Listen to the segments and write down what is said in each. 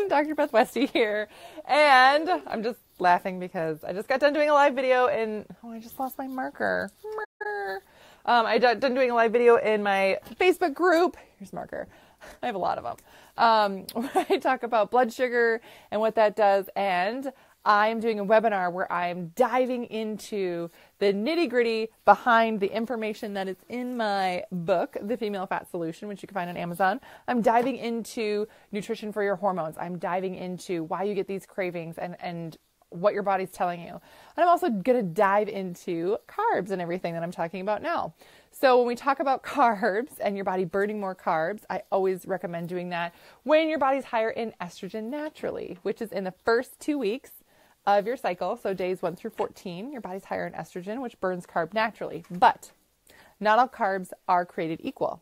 Dr. Beth Westy here, and I'm just laughing because I just got done doing a live video in, I just lost my marker. I got done doing a live video in my Facebook group. Here's marker. I have a lot of them. Where I talk about blood sugar and what that does, and I'm doing a webinar where I'm diving into the nitty-gritty behind the information that is in my book, The Female Fat Solution, which you can find on Amazon. I'm diving into nutrition for your hormones. I'm diving into why you get these cravings and what your body's telling you. And I'm also going to dive into carbs and everything that I'm talking about now. So when we talk about carbs and your body burning more carbs, I always recommend doing that when your body's higher in estrogen naturally, which is in the first 2 weeks of your cycle. So days 1 through 14, your body's higher in estrogen, which burns carb naturally. But not all carbs are created equal.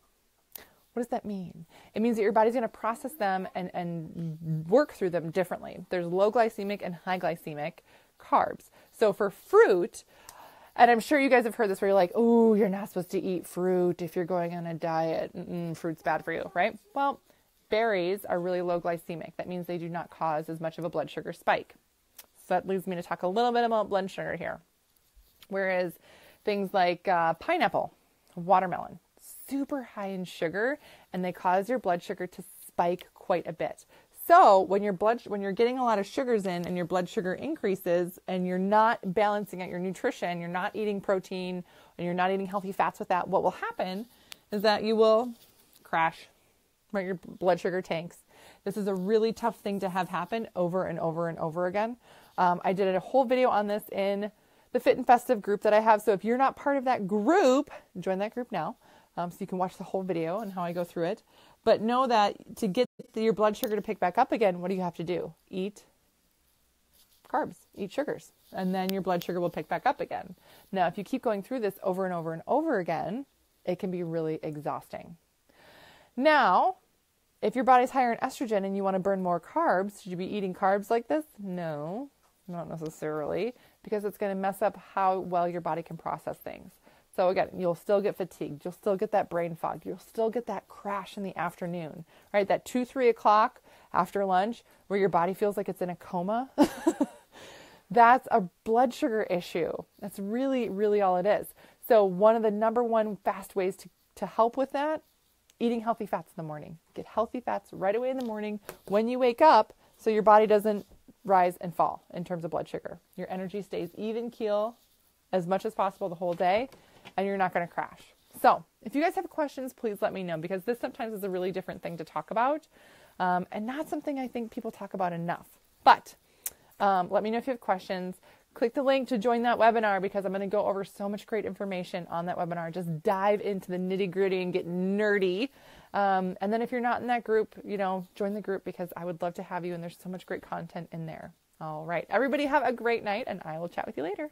What does that mean? It means that your body's going to process them and work through them differently. There's low glycemic and high glycemic carbs. So for fruit, and I'm sure you guys have heard this where you're like, oh, you're not supposed to eat fruit if you're going on a diet. Fruit's bad for you, right? Well, berries are really low glycemic. That means they do not cause as much of a blood sugar spike. So that leads me to talk a little bit about blood sugar here. Whereas things like pineapple, watermelon, super high in sugar, and they cause your blood sugar to spike quite a bit. So when you're getting a lot of sugars in and your blood sugar increases and you're not balancing out your nutrition, you're not eating protein and you're not eating healthy fats with that, what will happen is that you will crash, right? Your blood sugar tanks. This is a really tough thing to have happen over and over and over again. I did a whole video on this in the Fit and Festive group that I have. So if you're not part of that group, join that group now. So you can watch the whole video and how I go through it. But know that to get your blood sugar to pick back up again, what do you have to do? Eat carbs, eat sugars, and then your blood sugar will pick back up again. Now, if you keep going through this over and over and over again, it can be really exhausting. Now, if your body's higher in estrogen and you want to burn more carbs, should you be eating carbs like this? No, not necessarily, because it's going to mess up how well your body can process things. So again, you'll still get fatigued. You'll still get that brain fog. You'll still get that crash in the afternoon, right? That 2, 3 o'clock after lunch where your body feels like it's in a coma. That's a blood sugar issue. That's really, really all it is. So one of the number one fast ways to help with that, eating healthy fats in the morning. Get healthy fats right away in the morning when you wake up so your body doesn't rise and fall in terms of blood sugar. Your energy stays even keel as much as possible the whole day, and you're not going to crash. So if you guys have questions, please let me know, because this sometimes is a really different thing to talk about and not something I think people talk about enough. But let me know if you have questions. Click the link to join that webinar, because I'm going to go over so much great information on that webinar. Just dive into the nitty gritty and get nerdy. And then if you're not in that group, join the group, because I would love to have you. And there's so much great content in there. All right. Everybody have a great night, and I will chat with you later.